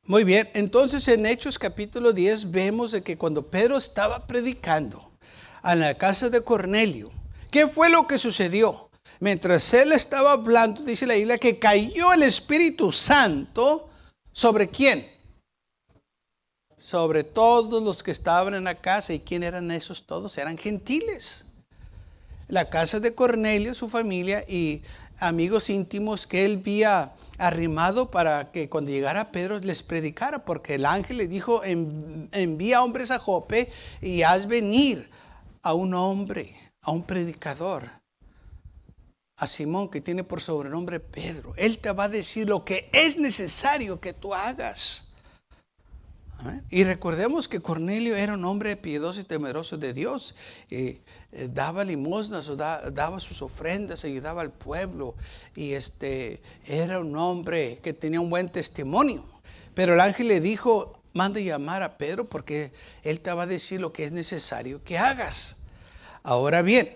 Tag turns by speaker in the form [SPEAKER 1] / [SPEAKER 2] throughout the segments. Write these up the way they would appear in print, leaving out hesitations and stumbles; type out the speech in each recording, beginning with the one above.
[SPEAKER 1] Muy bien, entonces en Hechos capítulo 10 vemos de que cuando Pedro estaba predicando a la casa de Cornelio, ¿qué fue lo que sucedió? Mientras él estaba hablando, dice la Biblia, que cayó el Espíritu Santo ¿sobre quién? Sobre todos los que estaban en la casa. ¿Y quién eran esos todos? Eran gentiles. La casa de Cornelio, su familia y amigos íntimos que él había arrimado para que cuando llegara Pedro les predicara, porque el ángel le dijo: envía hombres a Jope y haz venir a un hombre, a un predicador, a Simón, que tiene por sobrenombre Pedro. Él te va a decir lo que es necesario que tú hagas. Y recordemos que Cornelio era un hombre piadoso y temeroso de Dios. Daba limosnas o daba sus ofrendas, ayudaba al pueblo. Y era un hombre que tenía un buen testimonio. Pero el ángel le dijo: manda llamar a Pedro porque él te va a decir lo que es necesario que hagas. Ahora bien,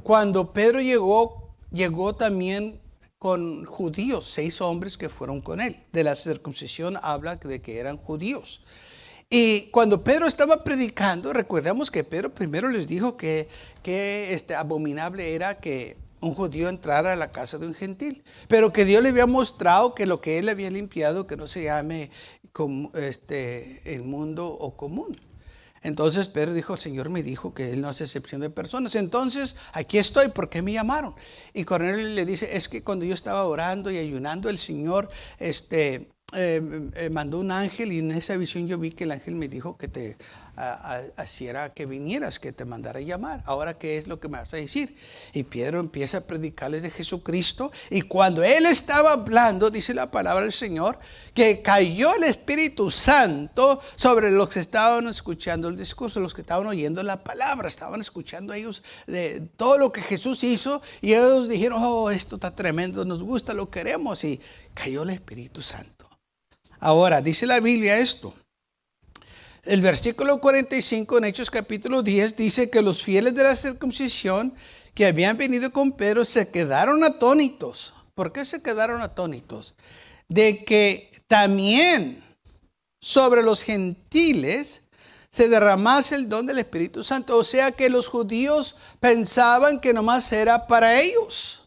[SPEAKER 1] cuando Pedro llegó también con judíos, 6 hombres que fueron con él. De la circuncisión habla de que eran judíos. Y cuando Pedro estaba predicando, recordemos que Pedro primero les dijo que abominable era que un judío entrara a la casa de un gentil, pero que Dios le había mostrado que lo que él había limpiado, que no se llame inmundo o común. Entonces Pedro dijo: el Señor me dijo que Él no hace excepción de personas. Entonces, aquí estoy, ¿por qué me llamaron? Y Cornelio le dice: es que cuando yo estaba orando y ayunando, el Señor mandó un ángel, y en esa visión yo vi que el ángel me dijo que te hiciera que vinieras, que te mandara a llamar. Ahora, ¿qué es lo que me vas a decir? Y Pedro empieza a predicarles de Jesucristo, y cuando él estaba hablando, dice la palabra del Señor, que cayó el Espíritu Santo sobre los que estaban escuchando el discurso, los que estaban oyendo la palabra. Estaban escuchando ellos de todo lo que Jesús hizo, y ellos dijeron: oh, esto está tremendo, nos gusta, lo queremos. Y cayó el Espíritu Santo. Ahora, dice la Biblia esto. El versículo 45 en Hechos capítulo 10 dice que los fieles de la circuncisión que habían venido con Pedro se quedaron atónitos. ¿Por qué se quedaron atónitos? De que también sobre los gentiles se derramase el don del Espíritu Santo. O sea que los judíos pensaban que nomás era para ellos.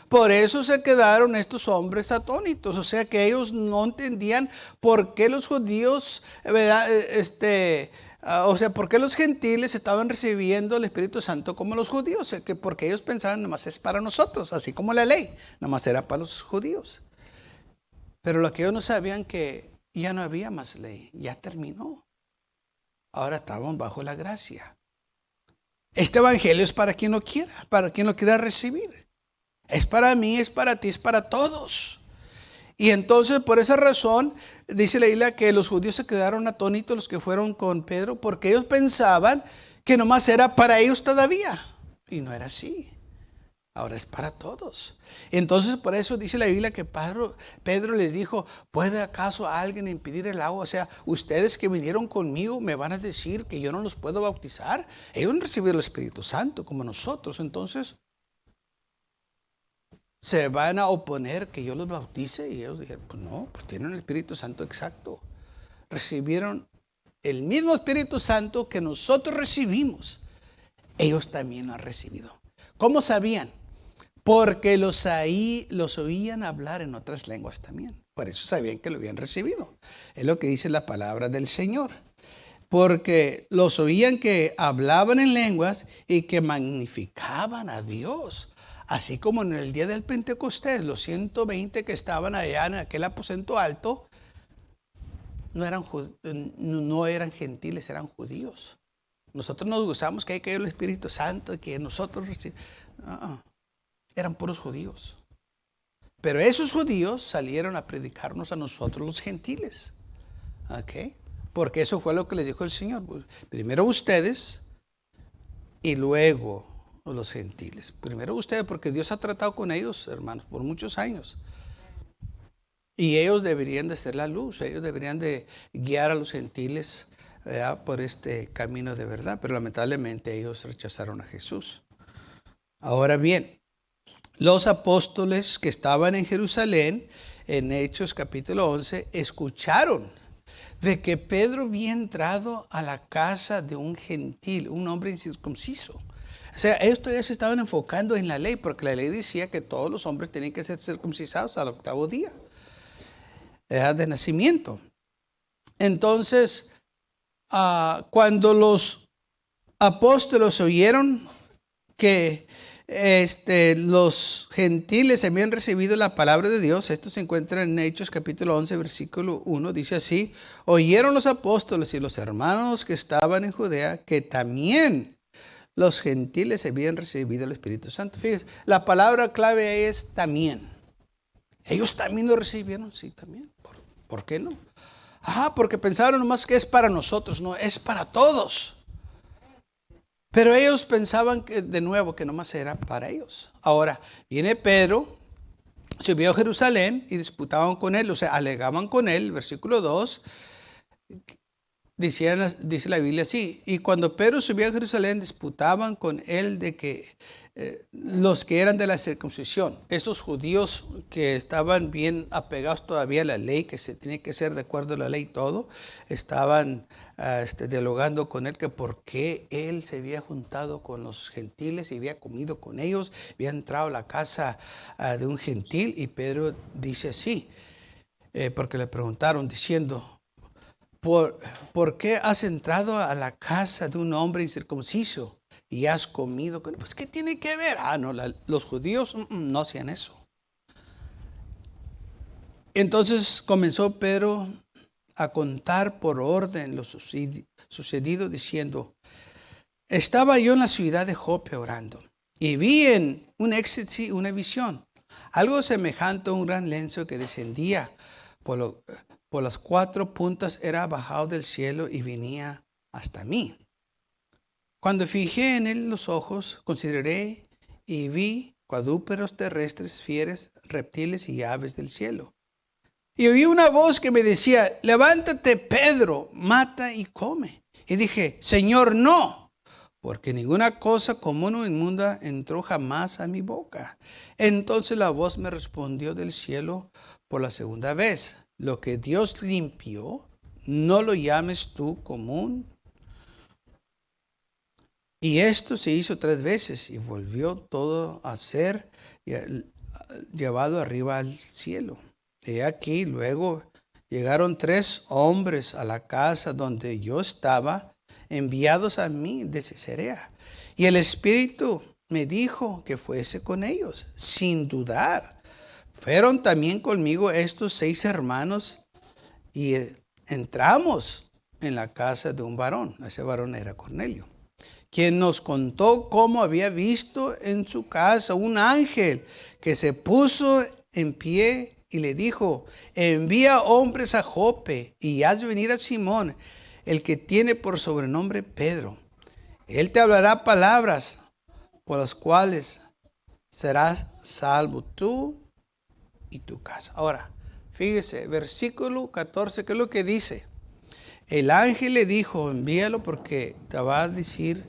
[SPEAKER 1] Por eso se quedaron estos hombres atónitos. O sea que ellos no entendían por qué los judíos, ¿verdad? Por qué los gentiles estaban recibiendo el Espíritu Santo como los judíos. Porque ellos pensaban nomás es para nosotros, así como la ley, nomás era para los judíos. Pero lo que ellos no sabían, que ya no había más ley, ya terminó. Ahora estaban bajo la gracia. Este evangelio es para quien lo quiera, para quien lo quiera recibir. Es para mí, es para ti, es para todos. Y entonces, por esa razón, dice la Biblia que los judíos se quedaron atónitos, los que fueron con Pedro, porque ellos pensaban que nomás era para ellos todavía. Y no era así. Ahora es para todos. Entonces, por eso dice la Biblia que Pedro les dijo: ¿puede acaso alguien impedir el agua? O sea, ustedes que vinieron conmigo me van a decir que yo no los puedo bautizar. Ellos han recibido el Espíritu Santo como nosotros. Entonces, ¿se van a oponer que yo los bautice? Y ellos dijeron: pues no, pues tienen el Espíritu Santo exacto. Recibieron el mismo Espíritu Santo que nosotros recibimos. Ellos también lo han recibido. ¿Cómo sabían? Porque los oían hablar en otras lenguas también. Por eso sabían que lo habían recibido. Es lo que dice la palabra del Señor. Porque los oían que hablaban en lenguas y que magnificaban a Dios. Así como en el día del Pentecostés, los 120 que estaban allá en aquel aposento alto no eran gentiles, eran judíos. Nosotros nos gozamos que hay caído el Espíritu Santo y que nosotros eran puros judíos. Pero esos judíos salieron a predicarnos a nosotros los gentiles. ¿Ok? Porque eso fue lo que les dijo el Señor. Primero ustedes y luego los gentiles. Primero ustedes, porque Dios ha tratado con ellos, hermanos, por muchos años. Y ellos deberían de ser la luz. Ellos deberían de guiar a los gentiles, ¿verdad?, por este camino de verdad. Pero lamentablemente ellos rechazaron a Jesús. Ahora bien, los apóstoles que estaban en Jerusalén, en Hechos capítulo 11, escucharon de que Pedro había entrado a la casa de un gentil, un hombre incircunciso. O sea, ellos todavía se estaban enfocando en la ley, porque la ley decía que todos los hombres tenían que ser circuncidados al 8º día de nacimiento. Entonces, cuando los apóstoles oyeron que los gentiles habían recibido la palabra de Dios, esto se encuentra en Hechos capítulo 11, versículo 1, dice así: oyeron los apóstoles y los hermanos que estaban en Judea que también los gentiles habían recibido el Espíritu Santo. Fíjense, la palabra clave es también. ¿Ellos también lo recibieron? Sí, también. ¿Por qué no? Porque pensaron nomás que es para nosotros. No, es para todos. Pero ellos pensaban que, de nuevo, que nomás era para ellos. Ahora, viene Pedro, subió a Jerusalén y disputaban con él, o sea, alegaban con él, versículo 2, dice la Biblia así: y cuando Pedro subió a Jerusalén, disputaban con él de que los que eran de la circuncisión, esos judíos que estaban bien apegados todavía a la ley, que se tenía que hacer de acuerdo a la ley todo, estaban dialogando con él que por qué él se había juntado con los gentiles y había comido con ellos, había entrado a la casa de un gentil. Y Pedro dice así, porque le preguntaron diciendo: ¿Por qué has entrado a la casa de un hombre incircunciso y has comido con él? Pues, ¿qué tiene que ver? No, los judíos no hacían eso. Entonces comenzó Pedro a contar por orden lo sucedido, diciendo: estaba yo en la ciudad de Jope orando, y vi en un éxtasis una visión, algo semejante a un gran lienzo que descendía por las 4 puntas, era bajado del cielo y venía hasta mí. Cuando fijé en él los ojos, consideré y vi cuadrúpedos terrestres, fieras, reptiles y aves del cielo. Y oí una voz que me decía: levántate, Pedro, mata y come. Y dije: Señor, no, porque ninguna cosa común o inmunda entró jamás a mi boca. Entonces la voz me respondió del cielo por la segunda vez: lo que Dios limpió, no lo llames tú común. Y esto se hizo 3 veces y volvió todo a ser llevado arriba al cielo. He aquí, luego llegaron 3 hombres a la casa donde yo estaba, enviados a mí de Cesarea. Y el Espíritu me dijo que fuese con ellos, sin dudar. Fueron también conmigo estos 6 hermanos y entramos en la casa de un varón. Ese varón era Cornelio, quien nos contó cómo había visto en su casa un ángel que se puso en pie y le dijo: envía hombres a Jope y haz venir a Simón, el que tiene por sobrenombre Pedro. Él te hablará palabras por las cuales serás salvo tú y tu casa. Ahora, fíjese, versículo 14, ¿qué es lo que dice? El ángel le dijo: envíalo porque te va a decir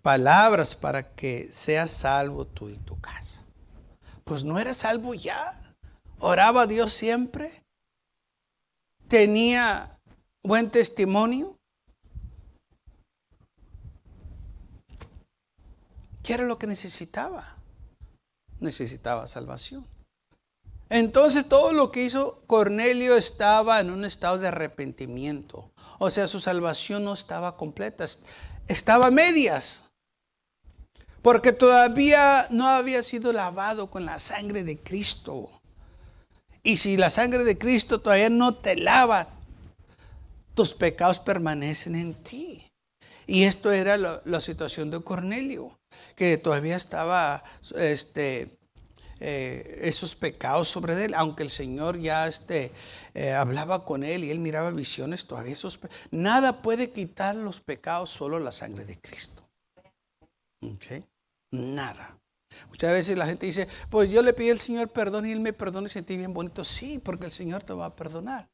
[SPEAKER 1] palabras para que seas salvo tú y tu casa. Pues no era salvo ya. Oraba a Dios siempre. Tenía buen testimonio. ¿Qué era lo que necesitaba? Necesitaba salvación. Entonces todo lo que hizo Cornelio estaba en un estado de arrepentimiento. O sea, su salvación no estaba completa, estaba a medias. Porque todavía no había sido lavado con la sangre de Cristo. Y si la sangre de Cristo todavía no te lava, tus pecados permanecen en ti. Y esto era la situación de Cornelio, que todavía estaba esos pecados sobre él, aunque el Señor ya hablaba con él y él miraba visiones, todavía nada puede quitar los pecados, solo la sangre de Cristo. ¿Okay? Nada. Muchas veces la gente dice: pues yo le pedí al Señor perdón y Él me perdona y sentí bien bonito. Sí, porque el Señor te va a perdonar.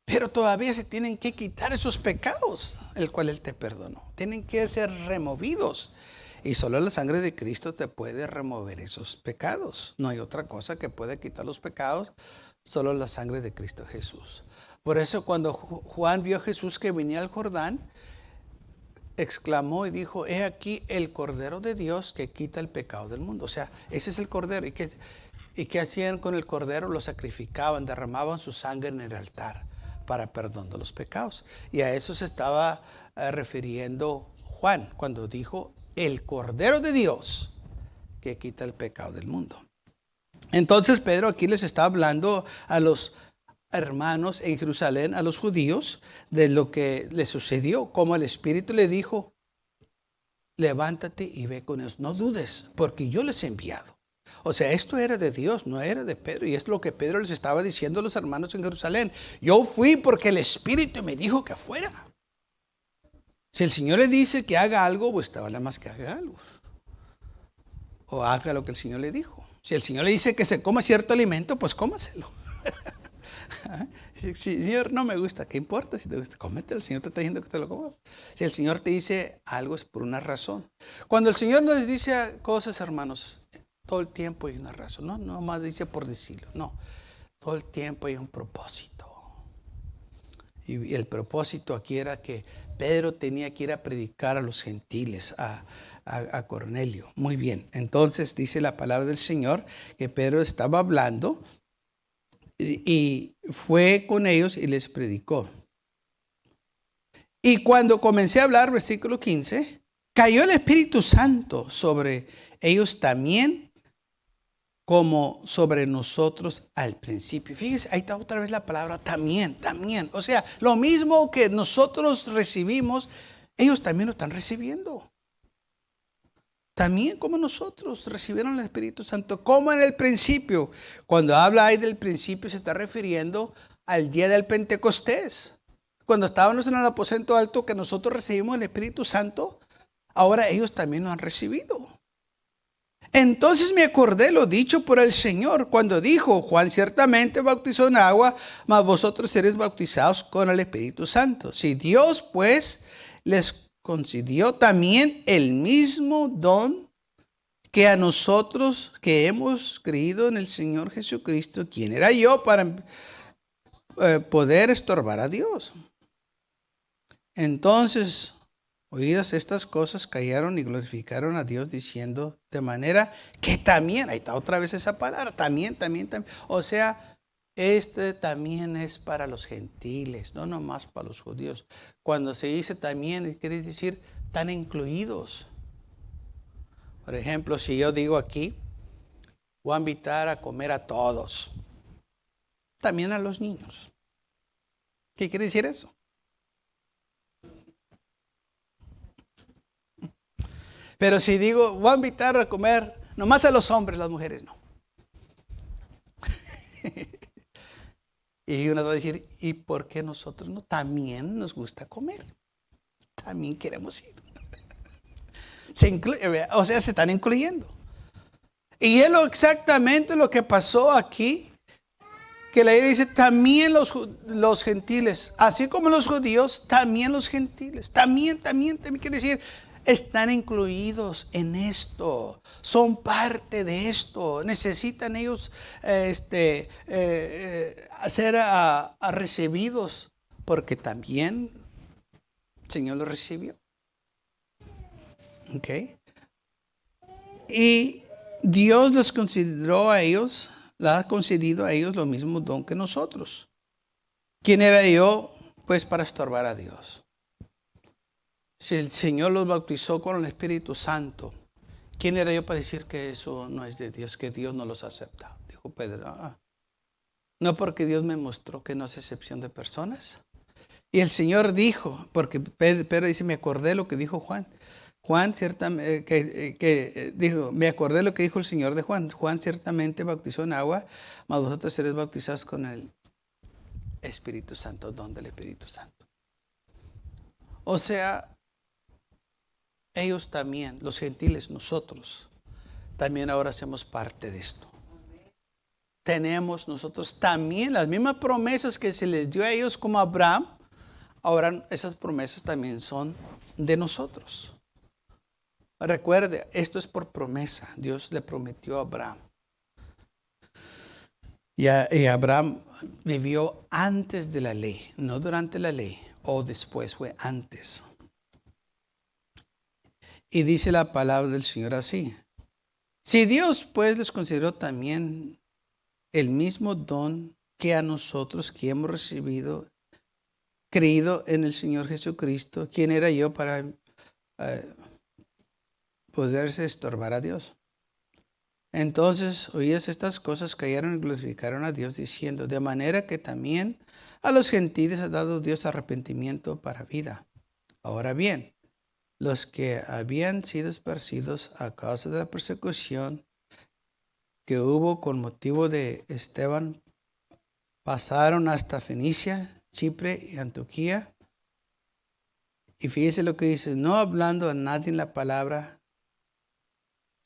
[SPEAKER 1] Pero todavía se tienen que quitar esos pecados, el cual Él te perdonó. Tienen que ser removidos. Y solo la sangre de Cristo te puede remover esos pecados. No hay otra cosa que pueda quitar los pecados, solo la sangre de Cristo Jesús. Por eso cuando Juan vio a Jesús que venía al Jordán, exclamó y dijo, he aquí el Cordero de Dios que quita el pecado del mundo. O sea, ese es el Cordero. ¿Y qué hacían con el Cordero? Lo sacrificaban, derramaban su sangre en el altar para perdón de los pecados. Y a eso se estaba refiriendo Juan cuando dijo, el Cordero de Dios que quita el pecado del mundo. Entonces Pedro aquí les está hablando a los hermanos en Jerusalén, a los judíos, de lo que les sucedió, como el Espíritu le dijo, levántate y ve con ellos, no dudes, porque yo les he enviado. O sea, esto era de Dios, no era de Pedro, y es lo que Pedro les estaba diciendo a los hermanos en Jerusalén. Yo fui porque el Espíritu me dijo que fuera. Si el Señor le dice que haga algo, pues te vale más que haga algo. O haga lo que el Señor le dijo. Si el Señor le dice que se coma cierto alimento, pues cómaselo. Si Señor no me gusta, ¿qué importa? Si te gusta, cómetelo. El Señor te está diciendo que te lo comas. Si el Señor te dice algo es por una razón. Cuando el Señor nos dice cosas, hermanos, todo el tiempo hay una razón. No más dice por decirlo. No, todo el tiempo hay un propósito. Y el propósito aquí era que Pedro tenía que ir a predicar a los gentiles, a Cornelio. Muy bien, entonces dice la palabra del Señor que Pedro estaba hablando y fue con ellos y les predicó. Y cuando comencé a hablar, versículo 15, cayó el Espíritu Santo sobre ellos también, como sobre nosotros al principio. Fíjense, ahí está otra vez la palabra también. O sea, lo mismo que nosotros recibimos, ellos también lo están recibiendo. También como nosotros recibieron el Espíritu Santo, como en el principio. Cuando habla ahí del principio, se está refiriendo al día del Pentecostés. Cuando estábamos en el aposento alto, que nosotros recibimos el Espíritu Santo, ahora ellos también lo han recibido. Entonces me acordé lo dicho por el Señor cuando dijo, Juan ciertamente bautizó en agua, mas vosotros seréis bautizados con el Espíritu Santo. Si Dios pues les concedió también el mismo don que a nosotros que hemos creído en el Señor Jesucristo, ¿quién era yo para poder estorbar a Dios? Entonces, oídas estas cosas, callaron y glorificaron a Dios diciendo, de manera que también, ahí está otra vez esa palabra, también. O sea, este también es para los gentiles, no nomás para los judíos. Cuando se dice también, quiere decir, están incluidos. Por ejemplo, si yo digo aquí, voy a invitar a comer a todos, también a los niños. ¿Qué quiere decir eso? Pero si digo, voy a invitar a comer nomás a los hombres, las mujeres no. Y uno va a decir, ¿y por qué nosotros no? También nos gusta comer. También queremos ir. O sea, se están incluyendo. Y es exactamente lo que pasó aquí. Que la Biblia dice, también los gentiles, así como los judíos, también los gentiles. También quiere decir, están incluidos en esto, son parte de esto, necesitan ellos ser recibidos, porque también el Señor los recibió. ¿Ok? Y Dios les consideró a ellos, le ha concedido a ellos lo mismo don que nosotros. ¿Quién era yo? Pues para estorbar a Dios. Si el Señor los bautizó con el Espíritu Santo, ¿quién era yo para decir que eso no es de Dios, que Dios no los acepta? Dijo Pedro. No, porque Dios me mostró que no hace excepción de personas. Y el Señor dijo, porque Pedro dice, me acordé lo que dijo Juan. Juan ciertamente, dijo, me acordé lo que dijo el Señor de Juan. Juan ciertamente bautizó en agua, mas vosotros seréis bautizados con el Espíritu Santo, don del Espíritu Santo. O sea, ellos también, los gentiles, nosotros, también ahora hacemos parte de esto. Tenemos nosotros también las mismas promesas que se les dio a ellos como a Abraham. Ahora esas promesas también son de nosotros. Recuerde, esto es por promesa. Dios le prometió a Abraham. Y Abraham vivió antes de la ley, no durante la ley o después, fue antes. Y dice la palabra del Señor así. Si Dios pues les consideró también el mismo don que a nosotros que hemos recibido, creído en el Señor Jesucristo, ¿quién era yo para poderse estorbar a Dios? Entonces, oídas estas cosas, cayeron y glorificaron a Dios, diciendo, de manera que también a los gentiles ha dado Dios arrepentimiento para vida. Ahora bien, los que habían sido esparcidos a causa de la persecución que hubo con motivo de Esteban, pasaron hasta Fenicia, Chipre y Antioquía. Y fíjese lo que dice, no hablando a nadie en la palabra,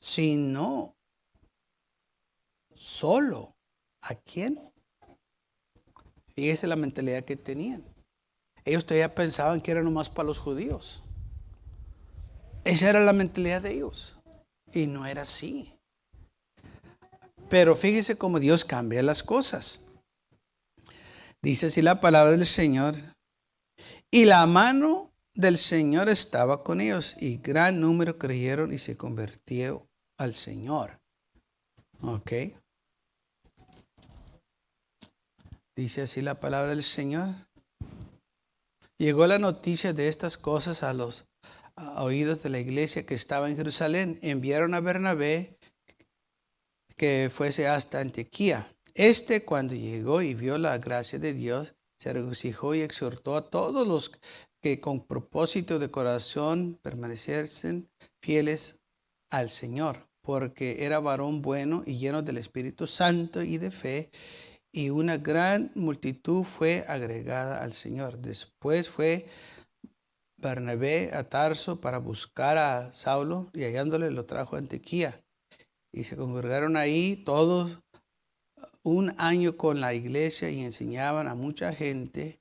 [SPEAKER 1] sino solo. ¿A quién? Fíjese la mentalidad que tenían. Ellos todavía pensaban que era nomás para los judíos. Esa era la mentalidad de ellos. Y no era así. Pero fíjese cómo Dios cambia las cosas. Dice así la palabra del Señor. Y la mano del Señor estaba con ellos. Y gran número creyeron y se convirtió al Señor. Ok. Dice así la palabra del Señor. Llegó la noticia de estas cosas a los oídos de la iglesia que estaba en Jerusalén. Enviaron a Bernabé que fuese hasta Antioquía. Cuando llegó y vio la gracia de Dios, se regocijó y exhortó a todos los que con propósito de corazón permaneciesen fieles al Señor, porque era varón bueno y lleno del Espíritu Santo y de fe, y una gran multitud fue agregada al Señor. Después fue Bernabé a Tarso para buscar a Saulo, y hallándole lo trajo a Antioquía. Y se congregaron ahí todos un año con la iglesia y enseñaban a mucha gente,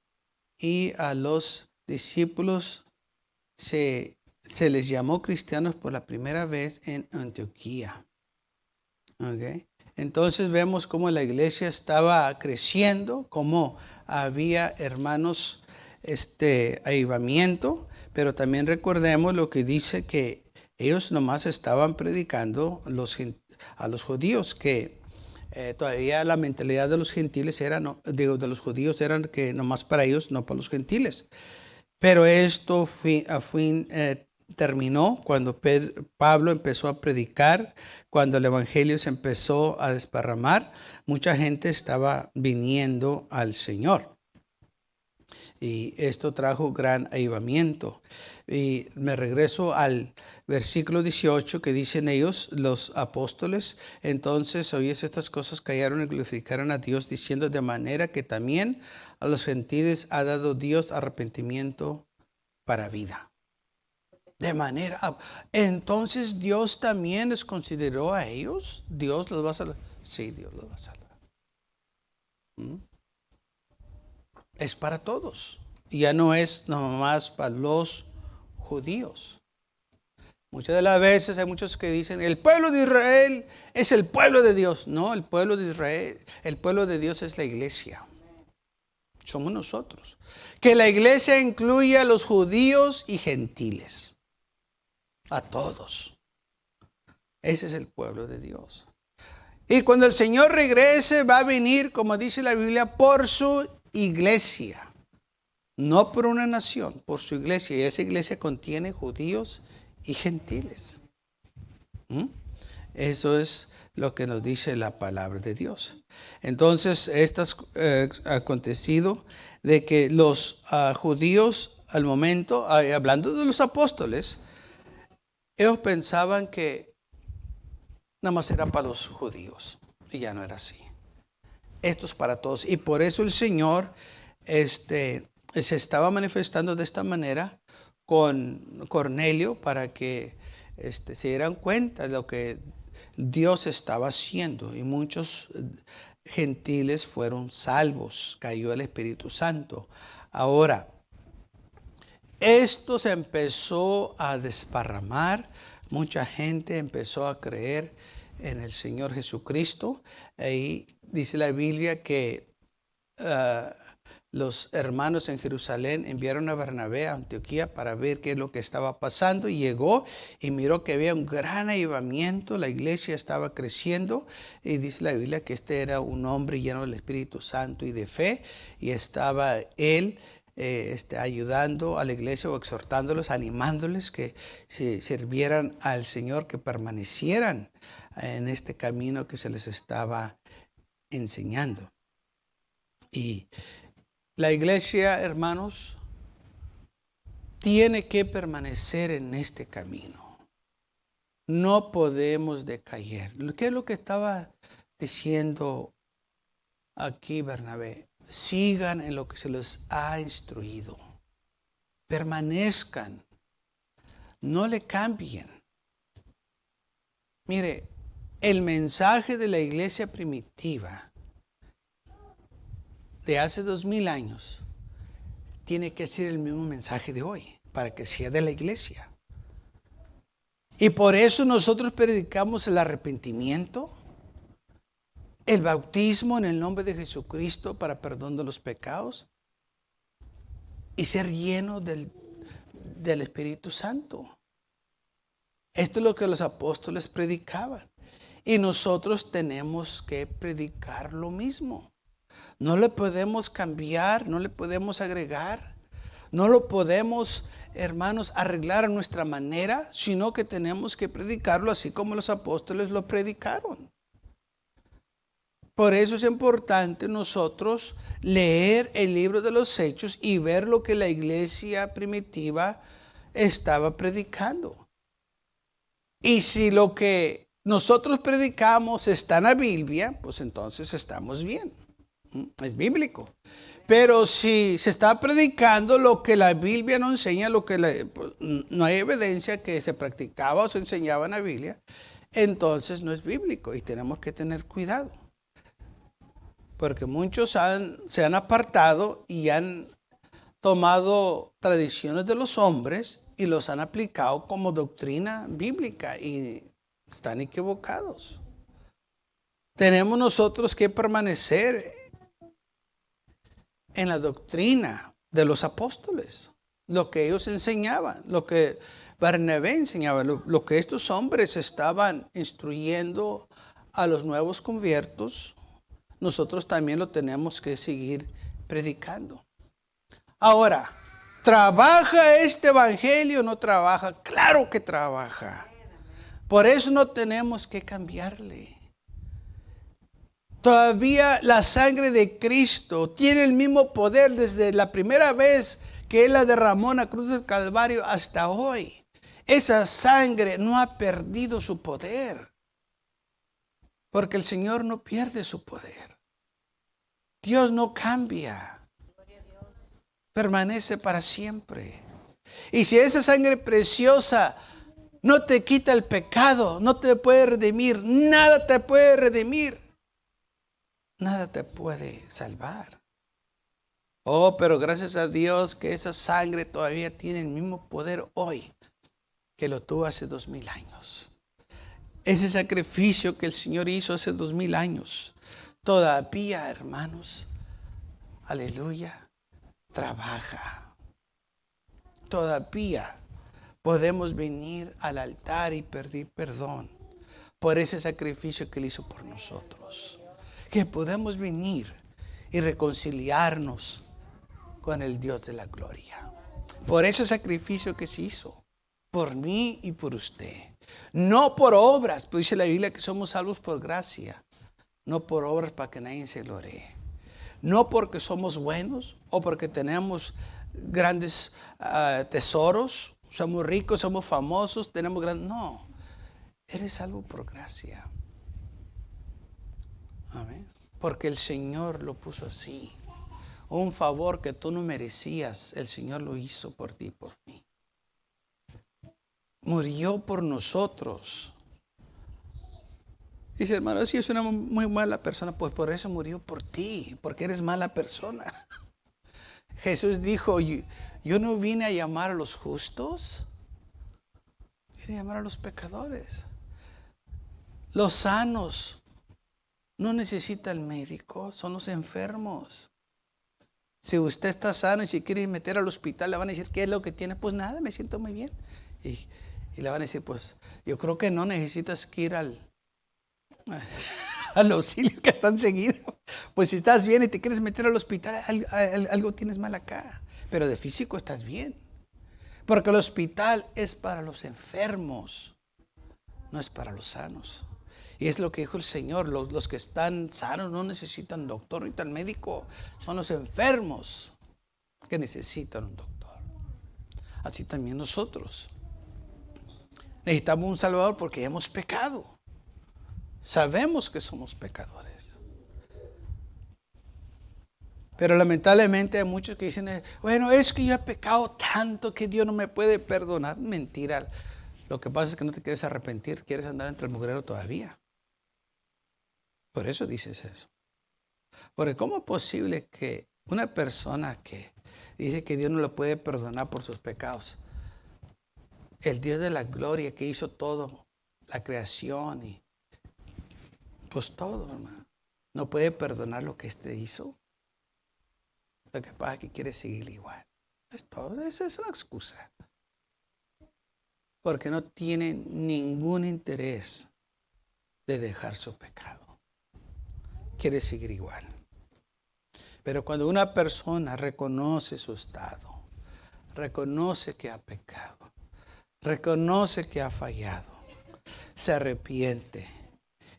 [SPEAKER 1] y a los discípulos se les llamó cristianos por la primera vez en Antioquía. Okay. Entonces vemos cómo la iglesia estaba creciendo, cómo había hermanos, avivamiento, pero también recordemos lo que dice que ellos nomás estaban predicando a los judíos, que todavía la mentalidad de los gentiles era, de los judíos eran que nomás para ellos, no para los gentiles. Pero esto terminó cuando Pablo empezó a predicar, cuando el evangelio se empezó a desparramar, mucha gente estaba viniendo al Señor. Y esto trajo gran avivamiento. Y me regreso al versículo 18 que dicen ellos, los apóstoles, entonces oíes estas cosas, cayeron y glorificaron a Dios, diciendo, de manera que también a los gentiles ha dado Dios arrepentimiento para vida. Entonces Dios también les consideró a ellos. Dios los va a salvar. Sí, Dios los va a salvar. Es para todos. Ya no es nomás para los judíos. Muchas de las veces hay muchos que dicen, el pueblo de Israel es el pueblo de Dios. No, el pueblo de Israel, el pueblo de Dios es la iglesia. Somos nosotros. Que la iglesia incluye a los judíos y gentiles. A todos. Ese es el pueblo de Dios. Y cuando el Señor regrese, va a venir, como dice la Biblia, por su iglesia. No por una nación, por su iglesia. Y esa iglesia contiene judíos y gentiles. Eso es lo que nos dice la palabra de Dios. Entonces, esto ha acontecido de que los judíos, al momento, hablando de los apóstoles, ellos pensaban que nada más era para los judíos. Y ya no era así. Esto es para todos. Y por eso el Señor se estaba manifestando de esta manera con Cornelio, para que se dieran cuenta de lo que Dios estaba haciendo. Y muchos gentiles fueron salvos. Cayó el Espíritu Santo. Ahora, esto se empezó a desparramar mucha gente empezó a creer en el Señor Jesucristo. Ahí dice la Biblia que los hermanos en Jerusalén enviaron a Bernabé a Antioquía para ver qué es lo que estaba pasando, y llegó y miró que había un gran avivamiento, la iglesia estaba creciendo, y dice la Biblia que este era un hombre lleno del Espíritu Santo y de fe, y estaba él ayudando a la iglesia o exhortándolos, animándoles que se sirvieran al Señor, que permanecieran en este camino que se les estaba enseñando. Y la iglesia, hermanos, tiene que permanecer en este camino. No podemos decaer. ¿Qué es lo que estaba diciendo aquí Bernabé? Sigan en lo que se les ha instruido. Permanezcan. No le cambien. Mire, el mensaje de la iglesia primitiva de hace 2000 años tiene que ser el mismo mensaje de hoy para que sea de la iglesia. Y por eso nosotros predicamos el arrepentimiento, el bautismo en el nombre de Jesucristo para perdón de los pecados y ser lleno del Espíritu Santo. Esto es lo que los apóstoles predicaban. Y nosotros tenemos que predicar lo mismo. No le podemos cambiar, no le podemos agregar, no lo podemos, hermanos, arreglar a nuestra manera, sino que tenemos que predicarlo así como los apóstoles lo predicaron. Por eso es importante nosotros leer el libro de los Hechos y ver lo que la iglesia primitiva estaba predicando. Y si lo que nosotros predicamos está en la Biblia, pues entonces estamos bien. Es bíblico. Pero si se está predicando lo que la Biblia no enseña, pues, no hay evidencia que se practicaba o se enseñaba en la Biblia, entonces no es bíblico y tenemos que tener cuidado. Porque muchos se han apartado y han tomado tradiciones de los hombres y los han aplicado como doctrina bíblica y están equivocados. Tenemos nosotros que permanecer en la doctrina de los apóstoles, lo que ellos enseñaban, lo que Bernabé enseñaba, lo que estos hombres estaban instruyendo a los nuevos conviertos, nosotros también lo tenemos que seguir predicando. Ahora, ¿trabaja este evangelio o no trabaja? Claro que trabaja. Por eso no tenemos que cambiarle. Todavía la sangre de Cristo tiene el mismo poder desde la primera vez que Él la derramó en la cruz del Calvario hasta hoy. Esa sangre no ha perdido su poder, porque el Señor no pierde su poder. Dios no cambia, permanece para siempre. Y si esa sangre preciosa no te quita el pecado, no te puede redimir, nada te puede redimir. Nada te puede salvar. Oh, pero gracias a Dios que esa sangre todavía tiene el mismo poder hoy que lo tuvo hace 2000 años. Ese sacrificio que el Señor hizo hace 2000 años, todavía, hermanos, aleluya, trabaja. Todavía podemos venir al altar y pedir perdón por ese sacrificio que Él hizo por nosotros. Que podemos venir y reconciliarnos con el Dios de la gloria. Por ese sacrificio que se hizo, por mí y por usted. No por obras, pues dice la Biblia que somos salvos por gracia. No por obras para que nadie se gloree. No porque somos buenos o porque tenemos grandes tesoros, somos ricos, somos famosos, tenemos grandes... No, eres salvo por gracia. Amén. Porque el Señor lo puso así. Un favor que tú no merecías, el Señor lo hizo por ti y por mí. Murió por nosotros. Dice, hermano, si es una muy mala persona, pues por eso murió por ti, porque eres mala persona. Jesús dijo, yo no vine a llamar a los justos, Viene a llamar a los pecadores. Los sanos no necesitan el médico, son los enfermos. Si usted está sano y si quiere meter al hospital, le van a decir, ¿qué es lo que tiene? Pues nada, me siento muy bien. Y le van a decir, pues yo creo que no necesitas que ir al auxilio que están seguido. Pues si estás bien y te quieres meter al hospital, algo tienes mal acá. Pero de físico estás bien. Porque el hospital es para los enfermos, no es para los sanos. Y es lo que dijo el Señor, los que están sanos no necesitan doctor, ni tan médico. Son los enfermos que necesitan un doctor. Así también nosotros. Necesitamos un Salvador porque hemos pecado. Sabemos que somos pecadores. Pero lamentablemente hay muchos que dicen, bueno, es que yo he pecado tanto que Dios no me puede perdonar. Mentira. Lo que pasa es que no te quieres arrepentir, quieres andar entre el mugrero todavía. Por eso dices eso. Porque ¿cómo es posible que una persona que dice que Dios no lo puede perdonar por sus pecados, el Dios de la gloria que hizo todo, la creación y pues todo, hermano, no puede perdonar lo que éste hizo? Lo que pasa es que quiere seguir igual. Es todo, esa es una excusa. Porque no tiene ningún interés de dejar su pecado. Quiere seguir igual. Pero cuando una persona reconoce su estado, reconoce que ha pecado, reconoce que ha fallado, se arrepiente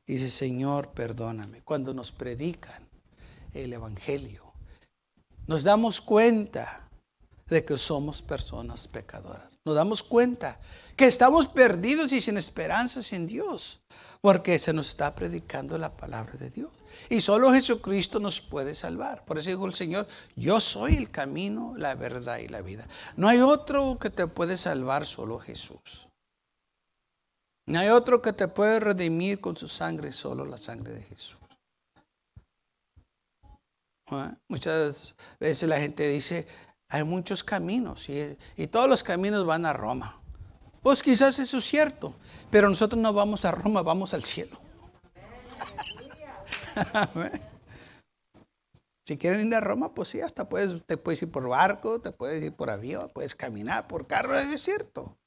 [SPEAKER 1] y dice, Señor, perdóname. Cuando nos predican el Evangelio, nos damos cuenta de que somos personas pecadoras. Nos damos cuenta que estamos perdidos y sin esperanzas en Dios, porque se nos está predicando la palabra de Dios. Y solo Jesucristo nos puede salvar. Por eso dijo el Señor, yo soy el camino, la verdad y la vida. No hay otro que te puede salvar, solo Jesús. No hay otro que te puede redimir con su sangre, solo la sangre de Jesús. Muchas veces la gente dice, hay muchos caminos y todos los caminos van a Roma. Pues quizás eso es cierto, pero nosotros no vamos a Roma, vamos al cielo. Si quieren ir a Roma, pues sí, hasta te puedes ir por barco, te puedes ir por avión, puedes caminar por carro, es cierto.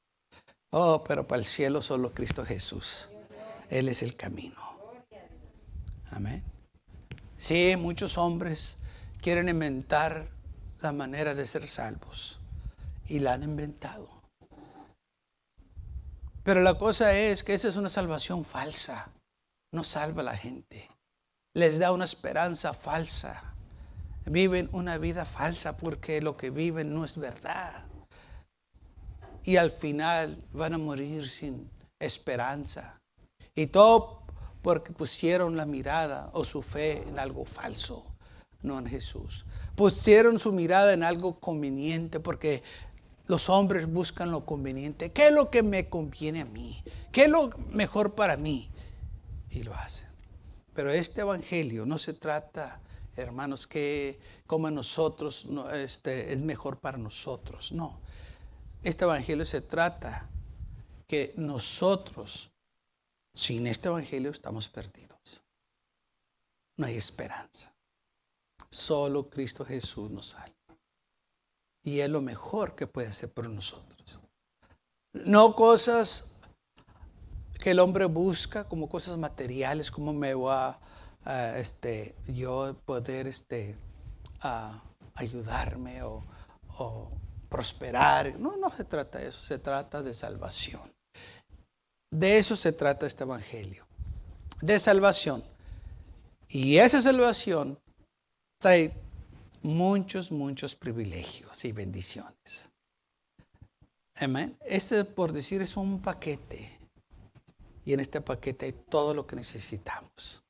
[SPEAKER 1] Oh, pero para el cielo solo Cristo Jesús. Él es el camino. Amén. Sí, muchos hombres quieren inventar la manera de ser salvos y la han inventado. Pero la cosa es que esa es una salvación falsa. No salva a la gente. Les da una esperanza falsa. Viven una vida falsa porque lo que viven no es verdad. Y al final van a morir sin esperanza. Y todo porque pusieron la mirada o su fe en algo falso, no en Jesús. Pusieron su mirada en algo conveniente porque los hombres buscan lo conveniente. ¿Qué es lo que me conviene a mí? ¿Qué es lo mejor para mí? Y lo hacen. Pero este evangelio no se trata, hermanos, que como nosotros es mejor para nosotros. No. Este evangelio se trata que nosotros, sin este evangelio, estamos perdidos. No hay esperanza. Solo Cristo Jesús nos salva. Y es lo mejor que puede hacer por nosotros. No cosas que el hombre busca como cosas materiales, como me voy a yo poder ayudarme o prosperar. No se trata de eso, se trata de salvación. De eso se trata este evangelio, de salvación. Y esa salvación trae muchos privilegios y bendiciones. Amén. Este, por decir, es un paquete. Y en este paquete hay todo lo que necesitamos.